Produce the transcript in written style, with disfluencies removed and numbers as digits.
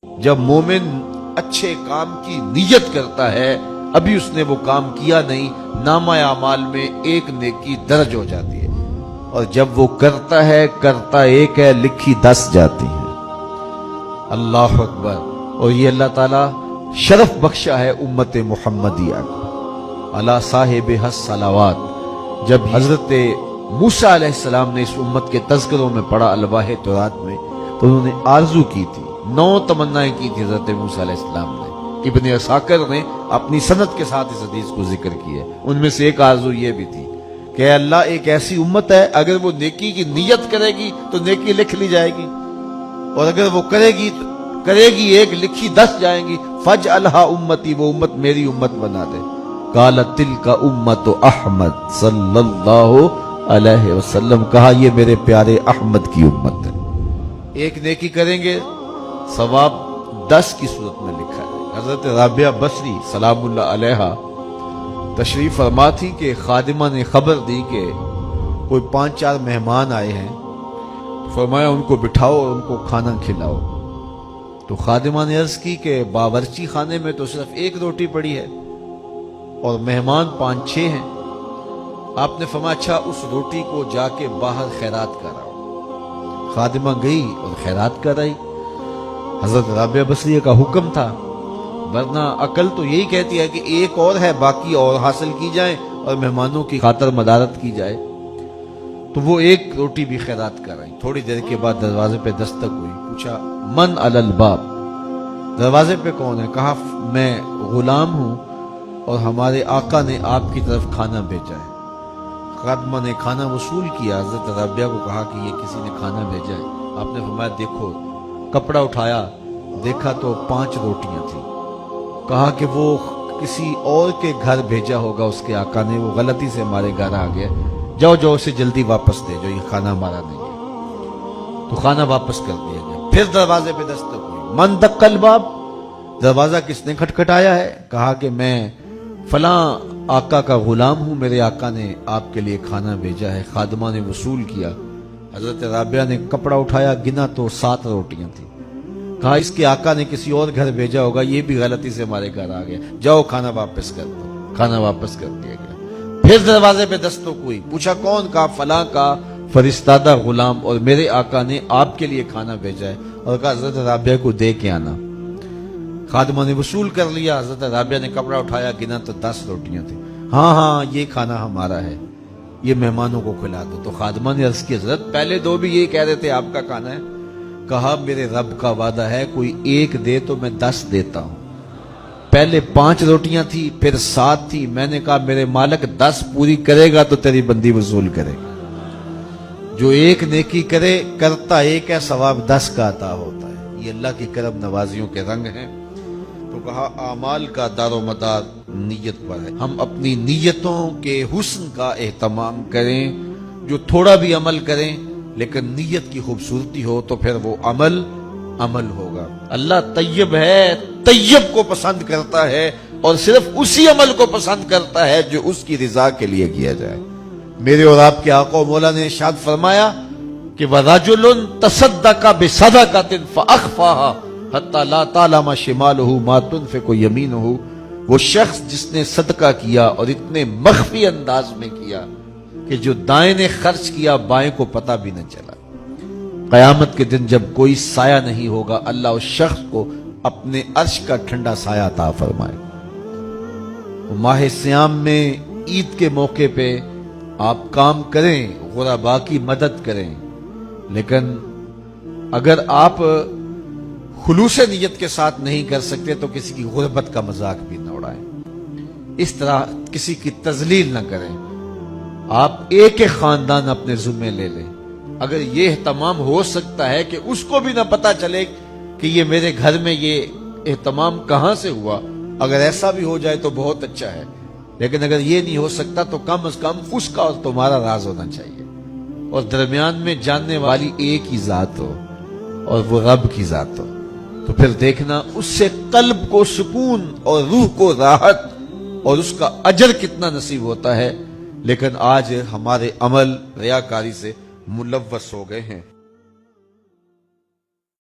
جب مومن اچھے کام کی نیت کرتا ہے، ابھی اس نے وہ کام کیا نہیں، نامہ اعمال میں ایک نیکی درج ہو جاتی ہے، اور جب وہ کرتا ہے ایک ہے، لکھی 10 جاتی ہے۔ اللہ اکبر۔ اور یہ اللہ تعالیٰ شرف بخشا ہے امت محمدیہ کو۔ علی صاحب الصلوات۔ جب حضرت موسیٰ علیہ السلام نے اس امت کے تذکروں میں پڑھا الواح تورات میں، تو انہوں نے آرزو کی تھی، 9 تمنائیں کی تھی حضرت موسیٰ علیہ السلام نے۔ ابن عساکر نے اپنی سند کے ساتھ اس حدیث کو ذکر کیا ہے، ان میں سے ایک آرزو یہ بھی تھی کہ اے اللہ، ایک ایسی امت ہے اگر وہ نیکی کی نیت کرے گی تو نیکی لکھ لی جائے گی، اور اگر وہ کرے گی ایک، لکھی 10 جائیں گی۔ فجعلھا امتی، وہ امت میری امت بنا دے۔ قالت تلک امت احمد صلی اللہ علیہ وسلم، کہا یہ میرے پیارے احمد کی امت ہے۔ ایک نیکی کریں گے ثواب 10 کی صورت میں لکھا ہے۔ حضرت رابعہ بصری سلام اللہ علیہا تشریف فرما تھی کہ خادمہ نے خبر دی کہ کوئی 5-4 مہمان آئے ہیں، فرمایا ان کو بٹھاؤ اور ان کو کھانا کھلاؤ۔ تو خادمہ نے عرض کی کہ باورچی خانے میں تو صرف 1 روٹی پڑی ہے اور مہمان 5-6 ہیں۔ آپ نے فرمایا اچھا، اس روٹی کو جا کے باہر خیرات کراؤ۔ خادمہ گئی اور خیرات کرائی۔ حضرت رابعہ بصریہ کا حکم تھا، ورنہ عقل تو یہی کہتی ہے کہ ایک اور ہے، باقی اور حاصل کی جائیں اور مہمانوں کی خاطر مدارت کی جائے۔ تو وہ 1 روٹی بھی خیرات کرائی۔ تھوڑی دیر کے بعد دروازے پہ دستک ہوئی، پوچھا من علی الباب، دروازے پہ کون ہے؟ کہا میں غلام ہوں اور ہمارے آقا نے آپ کی طرف کھانا بھیجا ہے۔ خادمہ نے کھانا وصول کیا، حضرت رابعہ کو کہا کہ یہ کسی نے کھانا بھیجا ہے۔ آپ نے فرمایا دیکھو، کپڑا اٹھایا، دیکھا تو 5 روٹیاں تھیں۔ کہا کہ وہ کسی اور کے گھر بھیجا ہوگا اس کے آقا نے، وہ غلطی سے ہمارے گھر آ گیا، جاؤ اسے جلدی واپس دے جو، یہ کھانا ہمارا نہیں ہے۔ تو کھانا واپس کر دیا گیا۔ پھر دروازے پہ دستک ہوئی، من دق الباب، دروازہ کس نے کھٹکھٹایا ہے؟ کہا کہ میں فلاں آقا کا غلام ہوں، میرے آقا نے آپ کے لیے کھانا بھیجا ہے۔ خادمہ نے وصول کیا۔ حضرت رابعہ نے کپڑا اٹھایا، گنا تو 7 روٹیاں تھیں۔ کہا اس کے آقا نے کسی اور گھر بھیجا ہوگا، یہ بھی غلطی سے ہمارے گھر آ گیا، جاؤ کھانا واپس کر دو۔ کھانا واپس کر دیا گیا۔ پھر دروازے پہ دستک ہوئی، پوچھا کون؟ کہا فلاں کا فرستادہ غلام، اور میرے آقا نے آپ کے لیے کھانا بھیجا ہے، اور کہا حضرت رابعہ کو دے کے آنا۔ خادمہ نے وصول کر لیا۔ حضرت رابعہ نے کپڑا اٹھایا، گنا تو 10 روٹیاں تھیں۔ ہاں یہ کھانا ہمارا ہے، یہ مہمانوں کو کھلا دو۔ تو خادمہ نے عرض کی حضرت پہلے 2 بھی یہی کہہ رہے تھے آپ کا کھانا ہے۔ کہا میرے رب کا وعدہ ہے، کوئی 1 دے تو میں 10 دیتا ہوں۔ پہلے 5 روٹیاں تھی، پھر 7 تھی، میں نے کہا میرے مالک 10 پوری کرے گا تو تیری بندی وصول کرے گا۔ جو 1 نیکی کرے، کرتا 1 ہے، ثواب 10 کا عطا ہوتا ہے۔ یہ اللہ کی کرم نوازیوں کے رنگ ہیں۔ تو کہا اعمال کا دار و مدار نیت پر ہے، ہم اپنی نیتوں کے حسن کا اہتمام کریں۔ جو تھوڑا بھی عمل کریں لیکن نیت کی خوبصورتی ہو تو پھر وہ عمل ہوگا۔ اللہ طیب ہے، طیب کو پسند کرتا ہے، اور صرف اسی عمل کو پسند کرتا ہے جو اس کی رضا کے لیے کیا جائے۔ میرے اور آپ کے آقا و مولا نے ارشاد فرمایا کہ وَرَجُلٌ تَصَدَّقَ بِصَدَقَةٍ فَأَخْفَاهَا حَتَّى لَا تَعْلَمَ شِمَالُهُ مَا تُنْفِقُ يَمِينُهُ، وہ شخص جس نے صدقہ کیا اور اتنے مخفی انداز میں کیا کہ جو دائیں نے خرچ کیا بائیں کو پتہ بھی نہ چلا۔ قیامت کے دن جب کوئی سایہ نہیں ہوگا، اللہ اس شخص کو اپنے عرش کا ٹھنڈا سایہ عطا فرمائے۔ ماہ سیام میں عید کے موقع پہ آپ کام کریں، غرباء کی مدد کریں، لیکن اگر آپ خلوص نیت کے ساتھ نہیں کر سکتے تو کسی کی غربت کا مذاق بھی نہ اڑائیں، اس طرح کسی کی تذلیل نہ کریں۔ آپ ایک خاندان اپنے ذمے لے لیں، اگر یہ اہتمام ہو سکتا ہے کہ اس کو بھی نہ پتا چلے کہ یہ میرے گھر میں یہ اہتمام کہاں سے ہوا، اگر ایسا بھی ہو جائے تو بہت اچھا ہے، لیکن اگر یہ نہیں ہو سکتا تو کم از کم اس کا اور تمہارا راز ہونا چاہیے، اور درمیان میں جاننے والی ایک ہی ذات ہو اور وہ رب کی ذات ہو۔ تو پھر دیکھنا اس سے قلب کو سکون اور روح کو راحت اور اس کا اجر کتنا نصیب ہوتا ہے۔ لیکن آج ہمارے عمل ریاکاری سے ملوث ہو گئے ہیں۔